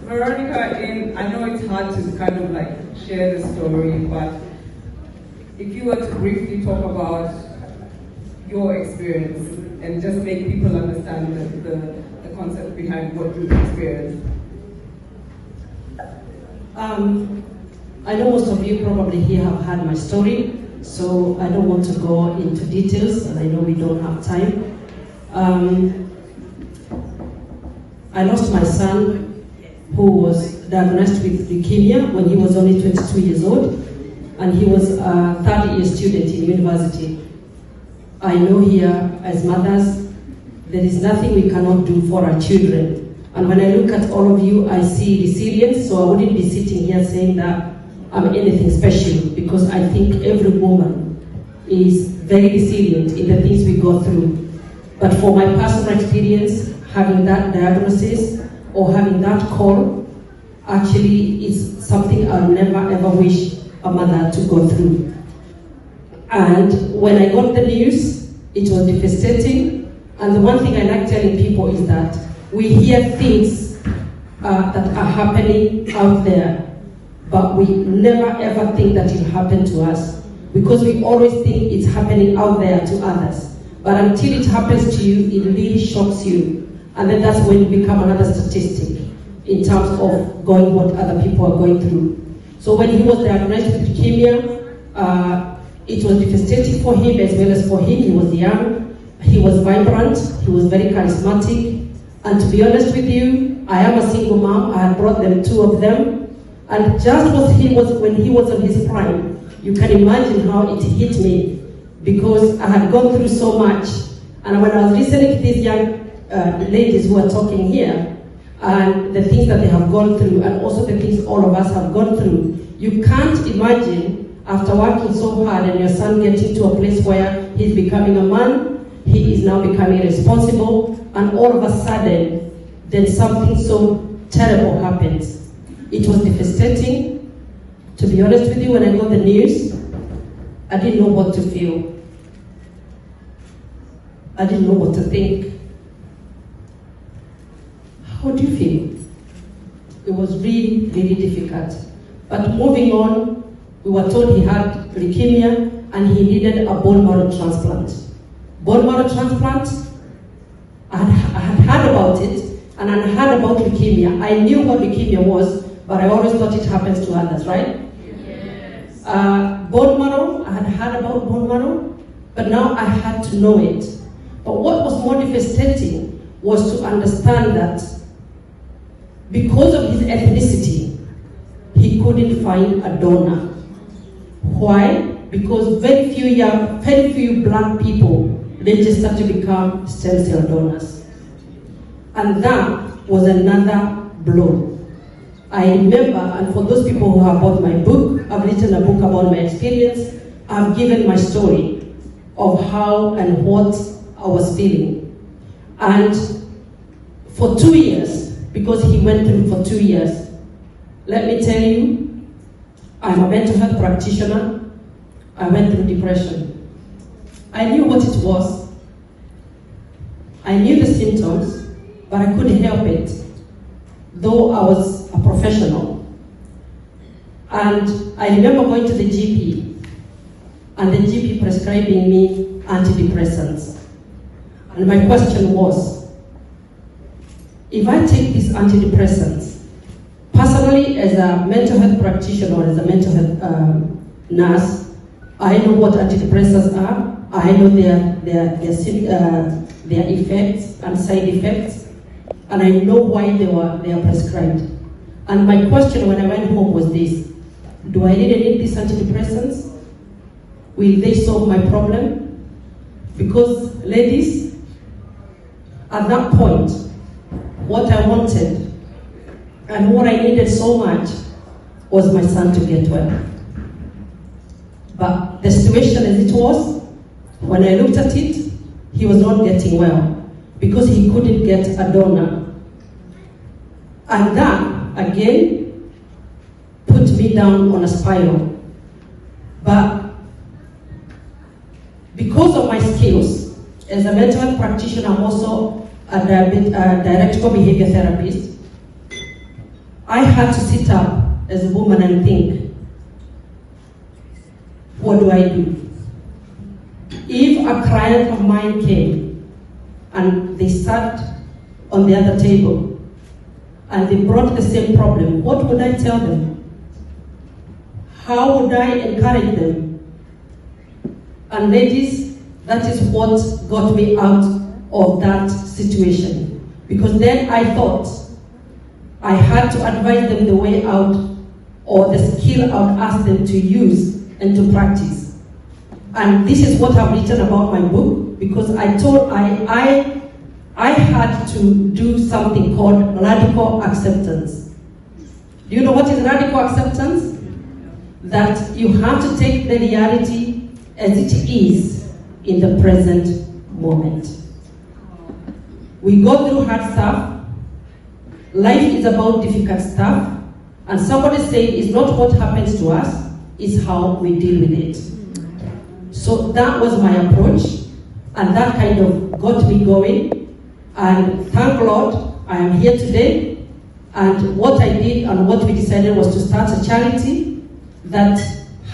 Veronica, I know it's hard to kind of like share the story, but if you were to briefly talk about your experience and just make people understand the concept behind what you've experienced. I know most of you probably here have heard my story, so I don't want to go into details, and I know we don't have time. I lost my son, who was diagnosed with leukemia when he was only 22 years old, and he was a third-year student in university. I know here, as mothers, there is nothing we cannot do for our children. And when I look at all of you, I see resilience, so I wouldn't be sitting here saying that I'm anything special, because I think every woman is very resilient in the things we go through. But for my personal experience, having that diagnosis or having that call actually is something I'll never ever wish a mother to go through. And when I got the news, it was devastating. And the one thing I like telling people is that we hear things that are happening out there, but we never ever think that it will happen to us, because we always think it's happening out there to others. But until it happens to you, it really shocks you. And then that's when you become another statistic in terms of going what other people are going through. So when he was diagnosed with leukemia, it was devastating for him as well as for him. He was young, he was vibrant, he was very charismatic. And to be honest with you, I am a single mom. I had brought them, 2 of them. And just when he was on his prime, you can imagine how it hit me, because I had gone through so much. And when I was listening to these young ladies who are talking here, and the things that they have gone through, and also the things all of us have gone through, you can't imagine, after working so hard and your son getting to a place where he's becoming a man, he is now becoming responsible, and all of a sudden, then something so terrible happens. It was devastating. To be honest with you, when I got the news, I didn't know what to feel. I didn't know what to think. How do you feel? It was really, really difficult. But moving on, we were told he had leukemia and he needed a bone marrow transplant. Bone marrow transplant, I had heard about it, and I heard about leukemia. I knew what leukemia was, but I always thought it happens to others, right? Yes. Bone marrow, I had heard about bone marrow, but now I had to know it. But what was more devastating was to understand that because of his ethnicity, he couldn't find a donor. Why? Because very few black people registered to become stem cell donors. And that was another blow. I remember, and for those people who have bought my book, I've written a book about my experience. I've given my story of how and what I was feeling. And for 2 years, because he went through for 2 years, let me tell you, I'm a mental health practitioner. I went through depression. I knew what it was. I knew the symptoms, but I couldn't help it, though I was a professional. And I remember going to the GP, and the GP prescribing me antidepressants. And my question was, if I take these antidepressants, personally as a mental health practitioner or as a mental health nurse, I know what antidepressants are. I know their effects and side effects, and I know why they are prescribed. And my question when I went home was this: do I really need these antidepressants? Will they solve my problem? Because ladies, at that point, what I wanted and what I needed so much was my son to get well. But the situation as it was, when I looked at it, he was not getting well because he couldn't get a donor. And that, again, put me down on a spiral. But because of my skills, as a mental health practitioner, I'm also a dialectical behavior therapist. I had to sit up as a woman and think, what do I do? If a client of mine came and they sat on the other table and they brought the same problem, what would I tell them? How would I encourage them? And ladies, that is what got me out of that situation. Because then I thought I had to advise them the way out or the skill I would ask them to use and to practice. And this is what I've written about my book, because I had to do something called radical acceptance. Do you know what is radical acceptance? That you have to take the reality as it is in the present moment. We go through hard stuff. Life is about difficult stuff. And somebody said it's not what happens to us, it's how we deal with it. So that was my approach, and that kind of got me going. And thank God I am here today. And what I did and what we decided was to start a charity that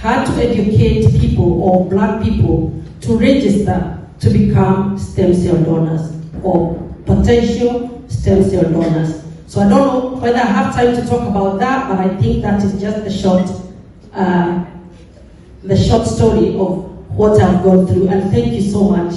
had to educate people or black people to register to become stem cell donors or potential stem cell donors. So I don't know whether I have time to talk about that, but I think that is just the short story of what I've gone through. And thank you so much.